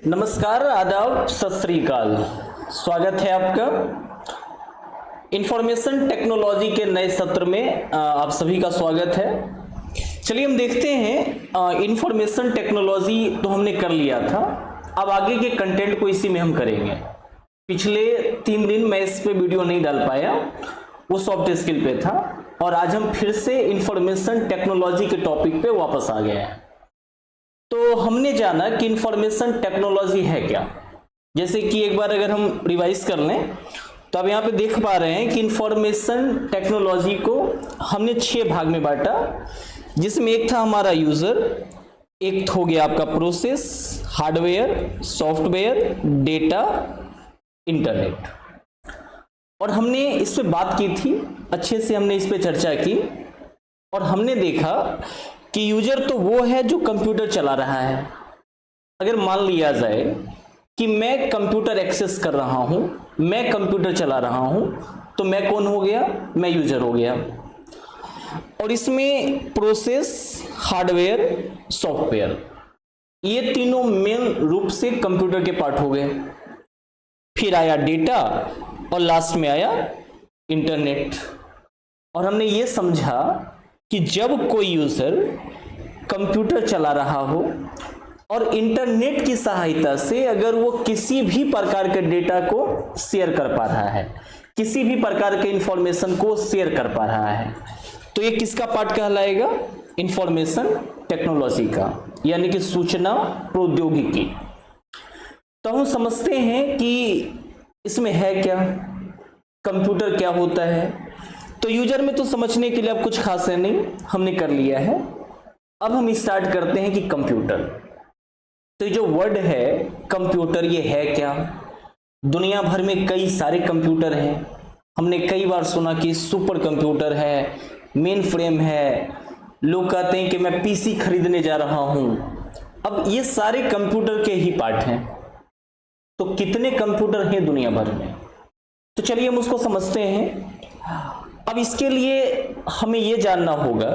नमस्कार, आदाब, सत श्री अकाल। स्वागत है आपका इंफॉर्मेशन टेक्नोलॉजी के नए सत्र में। आप सभी का स्वागत है। चलिए हम देखते हैं, इंफॉर्मेशन टेक्नोलॉजी तो हमने कर लिया था, अब आगे के कंटेंट को इसी में हम करेंगे। पिछले 3 दिन मैं इस पे वीडियो नहीं डाल पाया, वो सॉफ्ट स्किल पे था, और आज हम फिर से इंफॉर्मेशन टेक्नोलॉजी के टॉपिक पे वापस आ गए हैं। तो हमने जाना कि इंफॉर्मेशन टेक्नोलॉजी है क्या। जैसे कि एक बार अगर हम रिवाइज कर लें तो अब यहाँ पे देख पा रहे हैं कि इंफॉर्मेशन टेक्नोलॉजी को हमने 6 भाग में बांटा, जिसमें एक था हमारा यूजर, एक हो गया आपका process, hardware, software, data, internet. और हमने इस पे बात की थी, अच्छे से हमने इस पे चर्चा की, और हमने देखा कि यूजर तो वो है जो कंप्यूटर चला रहा है। अगर मान लिया जाए कि मैं कंप्यूटर एक्सेस कर रहा हूं, मैं कंप्यूटर चला रहा हूं, तो मैं कौन हो गया? मैं यूजर हो गया। और इसमें प्रोसेस, हार्डवेयर, सॉफ्टवेयर, ये तीनों मेन रूप से कंप्यूटर के पार्ट हो गए। फिर आया डेटा और लास्ट में आया इंटरनेट। और हमने ये समझा कि जब कोई यूजर कंप्यूटर चला रहा हो और इंटरनेट की सहायता से अगर वो किसी भी प्रकार के डेटा को शेयर कर पा रहा है, किसी भी प्रकार के इंफॉर्मेशन को शेयर कर पा रहा है, तो ये किसका पार्ट कहलाएगा? इंफॉर्मेशन टेक्नोलॉजी का, यानी कि सूचना प्रौद्योगिकी। तो हम समझते हैं कि इसमें है क्या, कंप्यूटर क्या होता है। तो यूजर में तो समझने के लिए अब कुछ खास है नहीं, हमने कर लिया है। अब हम स्टार्ट करते हैं कि कंप्यूटर, तो जो वर्ड है कंप्यूटर, ये है क्या? दुनिया भर में कई सारे कंप्यूटर हैं। हमने कई बार सुना कि सुपर कंप्यूटर है, मेन फ्रेम है, लोग कहते हैं कि मैं पीसी खरीदने जा रहा हूं। अब ये सारे कंप्यूटर के ही पार्ट हैं। तो कितने कंप्यूटर हैं दुनिया भर में? तो चलिए हम उसको समझते हैं। अब इसके लिए हमें यह जानना होगा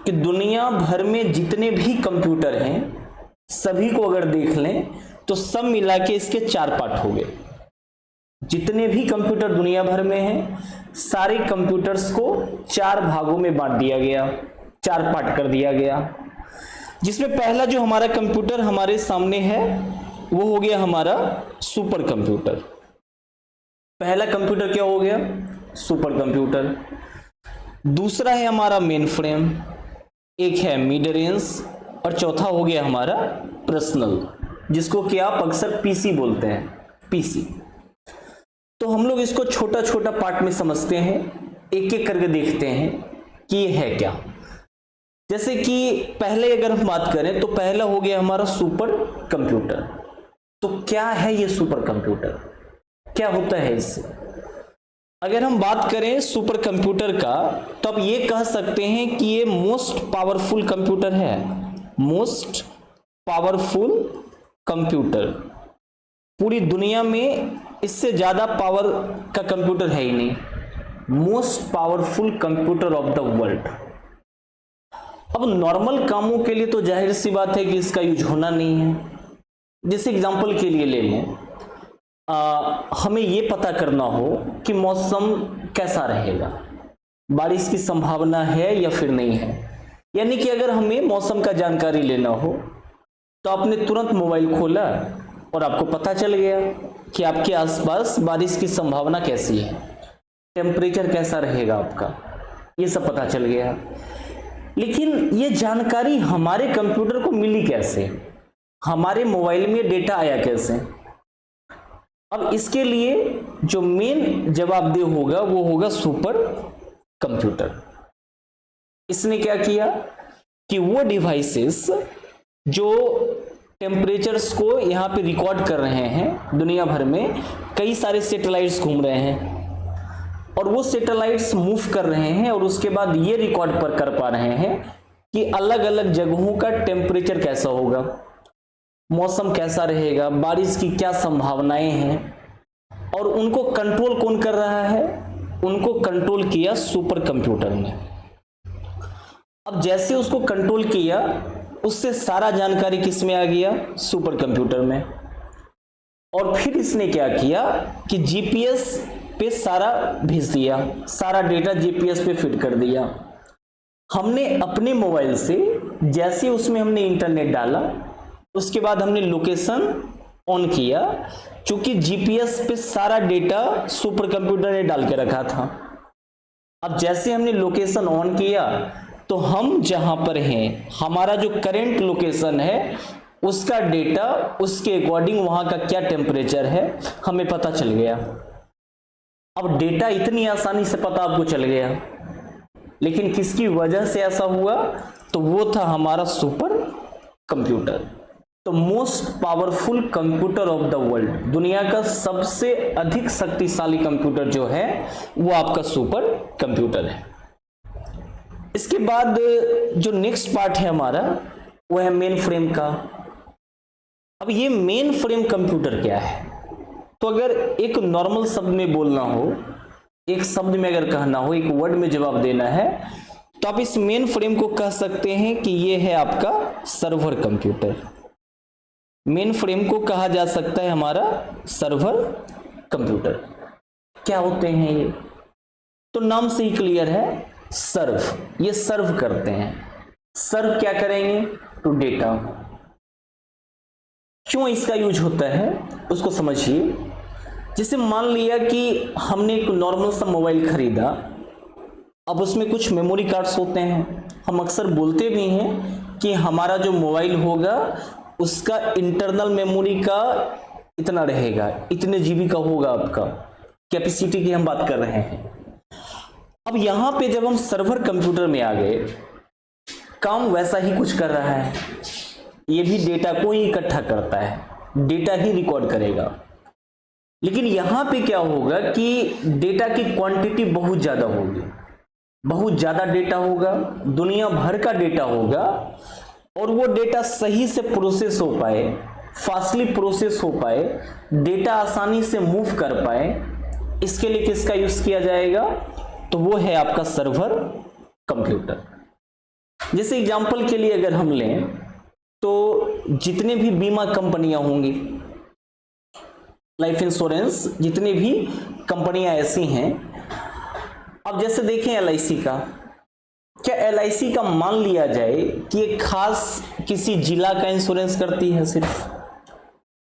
कि दुनिया भर में जितने भी कंप्यूटर हैं, सभी को अगर देख लें तो सब मिला के इसके 4 पार्ट हो गए। जितने भी कंप्यूटर दुनिया भर में हैं, सारे कंप्यूटर्स को 4 भागों में बांट दिया गया, 4 पार्ट कर दिया गया। जिसमें पहला जो हमारा कंप्यूटर हमारे सामने है वो हो गया हमारा सुपर कंप्यूटर। पहला कंप्यूटर क्या हो गया? Super computer. दूसरा है हमारा मेन फ्रेम, एक है मिड रेंज, और चौथा हो गया हमारा पर्सनल, जिसको कि आप अक्सर पीसी बोलते हैं, पीसी। तो हम लोग इसको छोटा छोटा पार्ट में समझते हैं, एक एक करके देखते हैं कि ये है क्या। जैसे कि पहले अगर हम बात करें तो पहला हो गया हमारा सुपर कंप्यूटर। तो क्या है ये सुपर कंप्यूटर, क्या होता है इससे? अगर हम बात करें सुपर कंप्यूटर का, तो आप ये कह सकते हैं कि ये मोस्ट पावरफुल कंप्यूटर है। मोस्ट पावरफुल कंप्यूटर, पूरी दुनिया में इससे ज्यादा पावर का कंप्यूटर है ही नहीं। Most powerful computer of the world. अब नॉर्मल कामों के लिए तो जाहिर सी बात है कि इसका यूज होना नहीं है। जैसे एग्जांपल के लिए ले लें, हमें यह पता करना हो कि मौसम कैसा रहेगा, बारिश की संभावना है या फिर नहीं है। यानी कि अगर हमें मौसम का जानकारी लेना हो तो आपने तुरंत मोबाइल खोला और आपको पता चल गया कि आपके आसपास बारिश की संभावना कैसी है, टेम्परेचर कैसा रहेगा आपका, ये सब पता चल गया। लेकिन ये जानकारी हमारे कंप्यूटर को मिली कैसे? हमारे मोबाइल में डेटा आया कैसे? अब इसके लिए जो मेन जवाबदेह होगा वो होगा सुपर कंप्यूटर। इसने क्या किया कि वो डिवाइसेस जो टेम्परेचर्स को यहाँ पे रिकॉर्ड कर रहे हैं, दुनिया भर में कई सारे सैटेलाइट्स घूम रहे हैं और वो सैटेलाइट्स मूव कर रहे हैं, और उसके बाद ये रिकॉर्ड पर कर पा रहे हैं कि अलग अलग जगहों का टेम्परेचर कैसा होगा, मौसम कैसा रहेगा, बारिश की क्या संभावनाएं हैं। और उनको कंट्रोल कौन कर रहा है? उनको कंट्रोल किया सुपर कंप्यूटर ने। अब जैसे उसको कंट्रोल किया, उससे सारा जानकारी किस में आ गया? सुपर कंप्यूटर में। और फिर इसने क्या किया कि जीपीएस पे सारा भेज दिया, सारा डेटा जीपीएस पे फिट कर दिया। हमने अपने मोबाइल से जैसे उसमें हमने इंटरनेट डाला, उसके बाद हमने लोकेशन ऑन किया, क्योंकि जीपीएस पे सारा डेटा सुपर कंप्यूटर ने डाल के रखा था। अब जैसे हमने लोकेशन ऑन किया तो हम जहां पर हैं, हमारा जो करंट लोकेशन है उसका डेटा, उसके अकॉर्डिंग वहां का क्या टेम्परेचर है हमें पता चल गया। अब डेटा इतनी आसानी से पता आपको चल गया, लेकिन किसकी वजह से ऐसा हुआ? तो वो था हमारा सुपर कंप्यूटर। तो most powerful computer of the world, दुनिया का सबसे अधिक शक्तिशाली कंप्यूटर जो है वो आपका सुपर कंप्यूटर है। इसके बाद जो नेक्स्ट पार्ट है हमारा वो है मेन फ्रेम का। अब ये मेन फ्रेम कंप्यूटर क्या है? तो अगर एक नॉर्मल शब्द में बोलना हो, एक शब्द में अगर कहना हो, एक वर्ड में जवाब देना है, तो आप इस मेन फ्रेम को कह सकते हैं कि ये है आपका सर्वर कंप्यूटर। मेन फ्रेम को कहा जा सकता है हमारा सर्वर कंप्यूटर। क्या होते हैं ये? तो नाम से ही क्लियर है, सर्व, ये सर्व करते हैं। सर्व क्या करेंगे? To data. क्यों इसका यूज होता है उसको समझिए। जैसे मान लिया कि हमने एक नॉर्मल सा मोबाइल खरीदा, अब उसमें कुछ मेमोरी कार्ड्स होते हैं। हम अक्सर बोलते भी हैं कि हमारा जो मोबाइल होगा उसका इंटरनल मेमोरी का इतना रहेगा, इतने जीबी का होगा, आपका कैपेसिटी की हम बात कर रहे हैं। अब यहां पे जब हम सर्वर कंप्यूटर में आ गए, काम वैसा ही कुछ कर रहा है। ये भी डेटा को ही इकट्ठा करता है, डेटा ही रिकॉर्ड करेगा। लेकिन यहां पे क्या होगा कि डेटा की क्वांटिटी बहुत ज्यादा होगी, बहुत ज्यादा डेटा होगा, दुनिया भर का डेटा होगा, और वो डेटा सही से प्रोसेस हो पाए, फास्टली प्रोसेस हो पाए, डेटा आसानी से मूव कर पाए, इसके लिए किसका यूज किया जाएगा? तो वो है आपका सर्वर कंप्यूटर। जैसे एग्जांपल के लिए अगर हम लें तो जितने भी बीमा कंपनियां होंगी, लाइफ इंश्योरेंस, जितने भी कंपनियां ऐसी हैं, अब जैसे देखें एलआईसी का, क्या एलआईसी का मान लिया जाए कि एक खास किसी जिला का इंश्योरेंस करती है सिर्फ,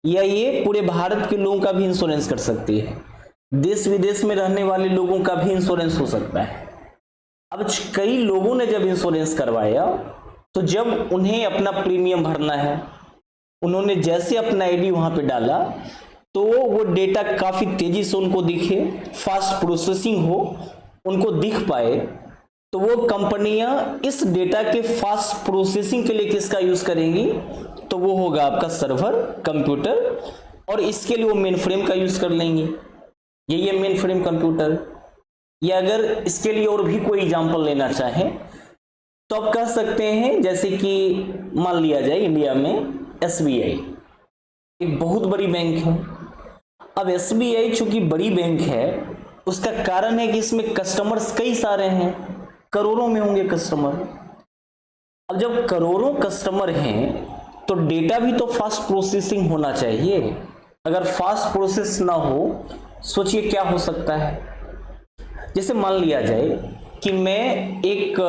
या ये पूरे भारत के लोगों का भी इंश्योरेंस कर सकती है? देश विदेश में रहने वाले लोगों का भी इंश्योरेंस हो सकता है। अब कई लोगों ने जब इंश्योरेंस करवाया तो जब उन्हें अपना प्रीमियम भरना है, उन्होंने जैसे अपना आईडी वहां पे डाला तो वो डेटा काफी तेजी से उनको दिखे, फास्ट प्रोसेसिंग हो, उनको दिख पाए, तो वो कंपनियां इस डेटा के फास्ट प्रोसेसिंग के लिए किसका यूज करेंगी? तो वो होगा आपका सर्वर कंप्यूटर, और इसके लिए वो मेन फ्रेम का यूज कर लेंगी। यही है मेन फ्रेम कंप्यूटर। या अगर इसके लिए और भी कोई एग्जांपल लेना चाहें तो आप कह सकते हैं, जैसे कि मान लिया जाए इंडिया में एसबीआई एक बहुत बड़ी बैंक है। अब एसबीआई चूंकि बड़ी बैंक है, उसका कारण है कि इसमें कस्टमर्स कई सारे हैं, करोड़ों में होंगे कस्टमर। अब जब करोड़ों कस्टमर हैं तो डेटा भी तो फास्ट प्रोसेसिंग होना चाहिए। अगर फास्ट प्रोसेस ना हो, सोचिए क्या हो सकता है। जैसे मान लिया जाए कि मैं एक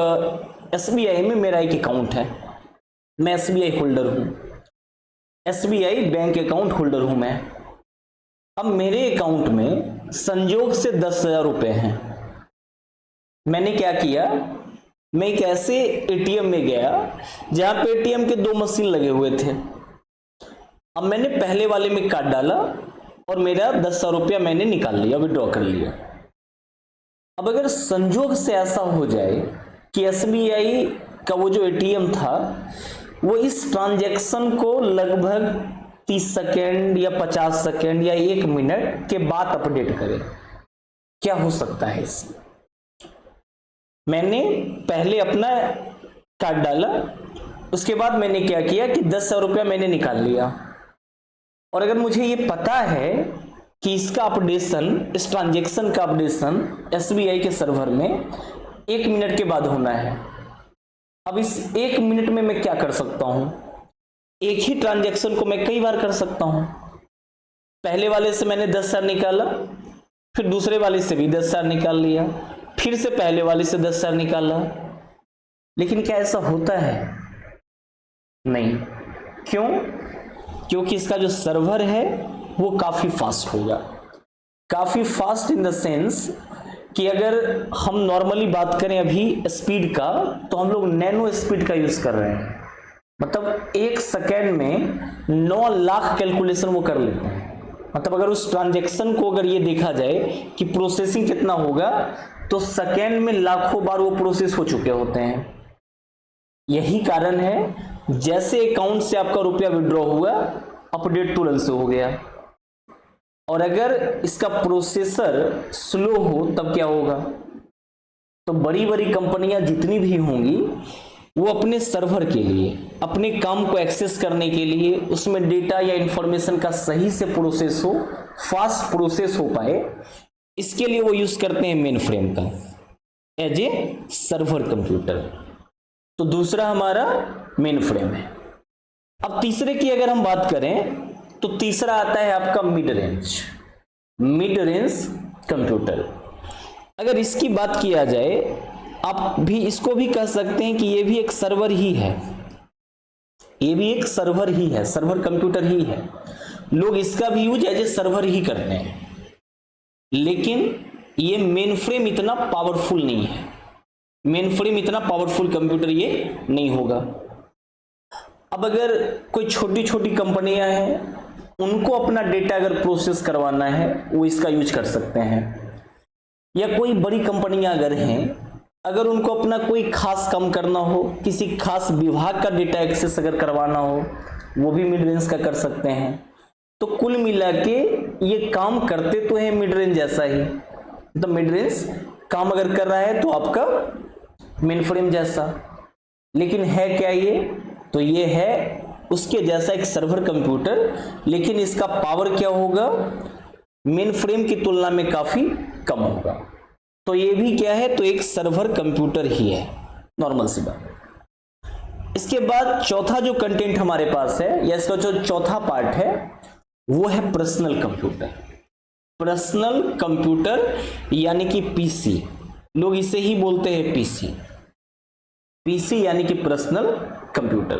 एसबीआई में मेरा एक अकाउंट है, मैं एसबीआई होल्डर हूं, एसबीआई बैंक अकाउंट होल्डर हूं मैं। अब मेरे अकाउंट में संजोग से 10,000 रुपए हैं। मैंने क्या किया, मैं एक ऐसे एटीएम में गया जहां पे एटीएम के 2 मशीन लगे हुए थे। अब मैंने पहले वाले में कार्ड डाला और मेरा 10,000 रुपया मैंने निकाल लिया, विड्रॉ कर लिया। अब अगर संजोग से ऐसा हो जाए कि एसबीआई का वो जो एटीएम था वो इस ट्रांजैक्शन को लगभग 30 सेकेंड या 50 सेकेंड या 1 मिनट के बाद अपडेट करे, क्या हो सकता है इसमें? मैंने पहले अपना कार्ड डाला, उसके बाद मैंने क्या किया कि 10,000 रुपया मैंने निकाल लिया, और अगर मुझे ये पता है कि इसका अपडेशन, इस ट्रांजैक्शन का अपडेशन एसबीआई के सर्वर में 1 मिनट के बाद होना है। अब इस 1 मिनट में मैं क्या कर सकता हूं? एक ही ट्रांजैक्शन को मैं कई बार कर सकता हूं। पहले वाले से मैंने 10,000 निकाला, फिर दूसरे वाले से भी 10,000 निकाल लिया, फिर से पहले वाले से 10,000 निकाला। लेकिन क्या ऐसा होता है? नहीं। क्यों? क्योंकि इसका जो सर्वर है वो काफी फास्ट होगा। काफी फास्ट इन द सेंस कि अगर हम नॉर्मली बात करें अभी स्पीड का, तो हम लोग नैनो स्पीड का यूज कर रहे हैं। मतलब 1 सेकेंड में 9 लाख कैलकुलेशन वो कर लेते हैं। मतलब अगर उस ट्रांजैक्शन को अगर ये देखा जाए कि प्रोसेसिंग कितना होगा, तो सेकेंड में लाखों बार वो प्रोसेस हो चुके होते हैं। यही कारण है जैसे अकाउंट से आपका रुपया विड्रॉ हुआ, अपडेट तुरंत से हो गया। और अगर इसका प्रोसेसर स्लो हो तब क्या होगा? तो बड़ी बड़ी कंपनियां जितनी भी होंगी वो अपने सर्वर के लिए, अपने काम को एक्सेस करने के लिए, उसमें डेटा या इंफॉर्मेशन का सही से प्रोसेस हो, फास्ट प्रोसेस हो पाए, इसके लिए वो यूज करते हैं मेन फ्रेम का एज ए सर्वर कंप्यूटर। तो दूसरा हमारा मेन फ्रेम है। अब तीसरे की अगर हम बात करें तो तीसरा आता है आपका मिड रेंज कंप्यूटर। अगर इसकी बात किया जाए, आप भी इसको भी कह सकते हैं कि ये भी एक सर्वर ही है, ये भी एक सर्वर ही है, सर्वर कंप्यूटर ही है। लोग इसका भी यूज एज ए सर्वर ही करते हैं, लेकिन ये मेन फ्रेम इतना पावरफुल नहीं है। मेन फ्रेम इतना पावरफुल कंप्यूटर ये नहीं होगा। अब अगर कोई छोटी छोटी कंपनियां हैं, उनको अपना डेटा अगर प्रोसेस करवाना है, वो इसका यूज कर सकते हैं। या कोई बड़ी कंपनियां अगर हैं, अगर उनको अपना कोई खास काम करना हो, किसी खास विभाग का डेटा एक्सेस अगर करवाना हो, वो भी मिड रेंज का कर सकते हैं। तो कुल मिला के ये काम करते तो हैं मिड रेंज जैसा ही। तो मिड रेंज काम अगर कर रहा है तो आपका मेन फ्रेम जैसा, लेकिन है क्या ये? तो ये है उसके जैसा एक सर्वर कंप्यूटर, लेकिन इसका पावर क्या होगा? मेन फ्रेम की तुलना में काफी कम होगा। तो ये भी क्या है? तो एक सर्वर कंप्यूटर ही है, नॉर्मल सी बात। इसके बाद चौथा जो कंटेंट हमारे पास है, या इसका जो चौथा पार्ट है, वो है पर्सनल कंप्यूटर। पर्सनल कंप्यूटर यानी कि पीसी, लोग इसे ही बोलते हैं पीसी। पीसी यानी कि पर्सनल कंप्यूटर।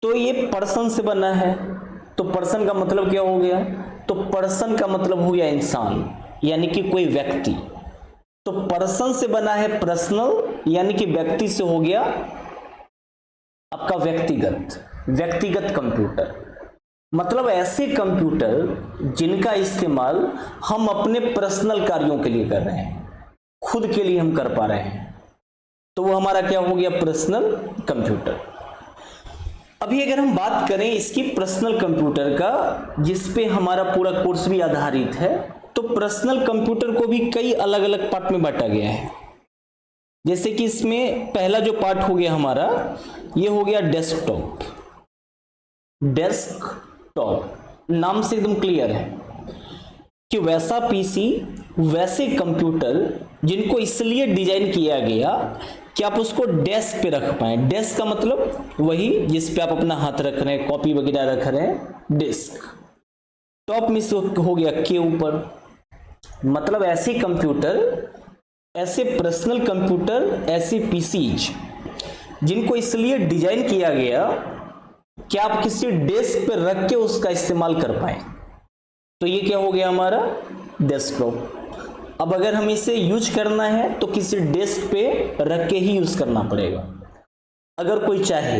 तो ये पर्सन से बना है, तो पर्सन का मतलब क्या हो गया? तो पर्सन का मतलब हो गया इंसान, यानी कि कोई व्यक्ति। तो पर्सन से बना है पर्सनल, यानी कि व्यक्ति से हो गया आपका व्यक्तिगत कंप्यूटर। मतलब ऐसे कंप्यूटर जिनका इस्तेमाल हम अपने पर्सनल कार्यों के लिए कर रहे हैं, खुद के लिए हम कर पा रहे हैं, तो वो हमारा क्या हो गया? Personal computer. अभी अगर हम बात करें इसकी पर्सनल कंप्यूटर का, जिसपे हमारा पूरा कोर्स भी आधारित है, तो पर्सनल कंप्यूटर को भी कई अलग अलग पार्ट में बांटा गया है। जैसे कि इसमें पहला जो पार्ट हो गया हमारा, ये हो गया डेस्कटॉप। नाम से एकदम क्लियर है कि वैसा पीसी, वैसे कंप्यूटर जिनको इसलिए डिजाइन किया गया कि आप उसको डेस्क पे रख पाए। डेस्क का मतलब वही जिस पे आप अपना हाथ रख रहे हैं, कॉपी वगैरह रख रहे हैं, डेस्क। टॉप में से हो गया के ऊपर। मतलब ऐसे कंप्यूटर, ऐसे पर्सनल कंप्यूटर, ऐसे पीसीज जिनको इसलिए डिजाइन किया गया कि आप किसी डेस्क पे रख के उसका इस्तेमाल कर पाए। तो ये क्या हो गया? हमारा डेस्कटॉप। अब अगर हमें इसे यूज करना है तो किसी डेस्क पे रख के ही यूज करना पड़ेगा। अगर कोई चाहे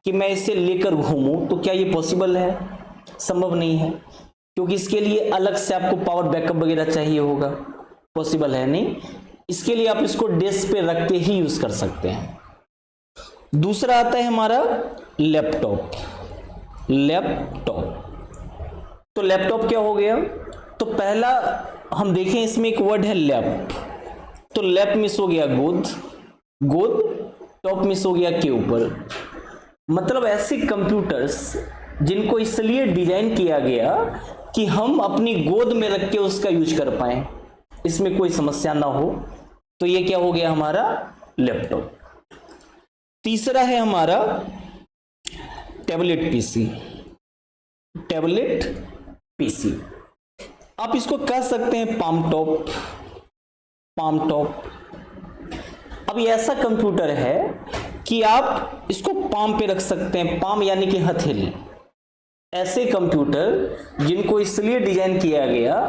कि मैं इसे लेकर घूमूं, तो क्या ये पॉसिबल है? संभव नहीं है, क्योंकि इसके लिए अलग से आपको पावर बैकअप वगैरह चाहिए होगा। पॉसिबल है नहीं। इसके लिए आप इसको डेस्क पे रख के ही यूज कर सकते हैं। दूसरा आता है हमारा लैपटॉप। तो लैपटॉप क्या हो गया? तो पहला हम देखें, इसमें एक वर्ड है लैप। तो लैप मिस हो गया गोद, टॉप मिस हो गया के ऊपर। मतलब ऐसे कंप्यूटर्स जिनको इसलिए डिजाइन किया गया कि हम अपनी गोद में रख के उसका यूज कर पाए, इसमें कोई समस्या ना हो। तो ये क्या हो गया? हमारा लैपटॉप। तीसरा है हमारा टैबलेट पीसी। Tablet PC. आप इसको कह सकते हैं पाम टॉप, पाम टॉप। अब ये ऐसा कंप्यूटर है कि आप इसको पाम पे रख सकते हैं, पाम यानी कि हथेली। ऐसे कंप्यूटर जिनको इसलिए डिजाइन किया गया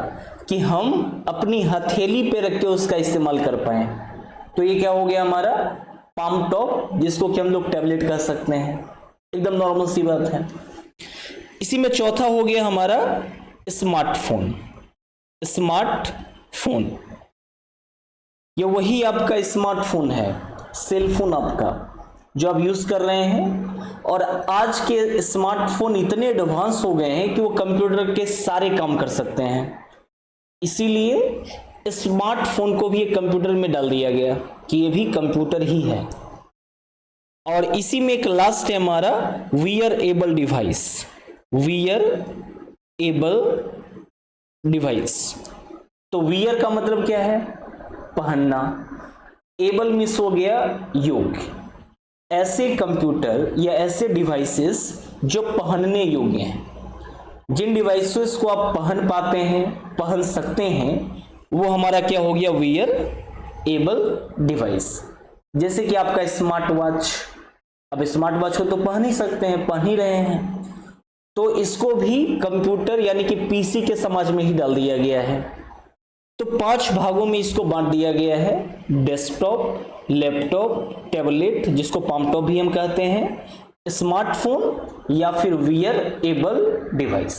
कि हम अपनी हथेली पे रख के उसका इस्तेमाल कर पाए। तो ये क्या हो गया हमारा पाम टॉप, जिसको कि हम लोग टैबलेट कह सकते हैं। एकदम नॉर्मल सी बात है। इसी में चौथा हो गया हमारा स्मार्टफोन। स्मार्टफोन ये वही आपका स्मार्टफोन है, सेलफोन आपका जो आप यूज कर रहे हैं। और आज के स्मार्टफोन इतने एडवांस हो गए हैं कि वो कंप्यूटर के सारे काम कर सकते हैं। इसीलिए स्मार्टफोन को भी एक कंप्यूटर में डाल दिया गया कि ये भी कंप्यूटर ही है। और इसी में एक लास्ट है हमारा वियरेबल डिवाइस। वियरेबल डिवाइस, तो वियर का मतलब क्या है, पहनना। एबल मिस हो गया योग्य। ऐसे कंप्यूटर या ऐसे डिवाइसेस जो पहनने योग्य हैं, जिन डिवाइसेस को आप पहन पाते हैं, पहन सकते हैं, वो हमारा क्या हो गया वियरेबल डिवाइस। जैसे कि आपका स्मार्ट वॉच, अब स्मार्ट वॉच को तो पहन ही सकते हैं, पहन ही रहे हैं, तो इसको भी कंप्यूटर यानी कि पीसी के समाज में ही डाल दिया गया है। तो 5 भागों में इसको बांट दिया गया है, डेस्कटॉप, लैपटॉप, टैबलेट जिसको पाम टॉप भी हम कहते हैं, स्मार्टफोन या फिर वियरेबल डिवाइस।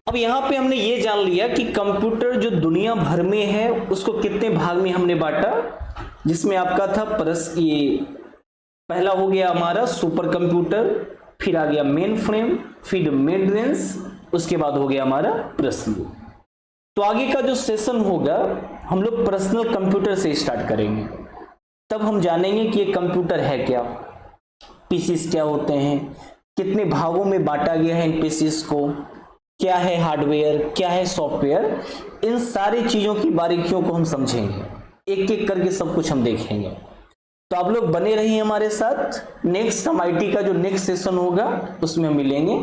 अब यहां पे हमने ये जान लिया कि कंप्यूटर जो दुनिया भर में है उसको कितने भाग में हमने बांटा, जिसमें आपका था ये पहला हो गया हमारा सुपर कंप्यूटर, फिर आ गया मेन फ्रेम, फिर मिड रेंज, उसके बाद हो गया हमारा पर्सनल। तो आगे का जो सेशन होगा हम लोग पर्सनल कंप्यूटर से स्टार्ट करेंगे। तब हम जानेंगे कि ये कंप्यूटर है क्या, पीसीस क्या होते हैं, कितने भागों में बांटा गया है इन पीसीस को, क्या है हार्डवेयर, क्या है सॉफ्टवेयर। इन सारी चीजों की बारीकियों को हम समझेंगे, एक एक करके सब कुछ हम देखेंगे। तो आप लोग बने रहिए हमारे साथ। नेक्स्ट हम आईटी का जो नेक्स्ट सेशन होगा उसमें हम मिलेंगे।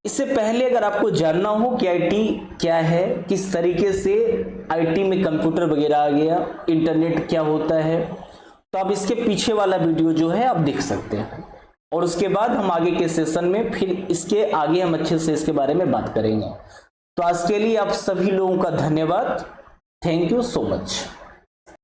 इससे पहले अगर आपको जानना हो कि आईटी क्या है, किस तरीके से आईटी में कंप्यूटर वगैरह आ गया, इंटरनेट क्या होता है, तो आप इसके पीछे वाला वीडियो जो है आप देख सकते हैं। और उसके बाद हम आगे के सेशन में फिर इसके आगे हम अच्छे से इसके बारे में बात करेंगे। तो आज के लिए आप सभी लोगों का धन्यवाद। Thank you so much.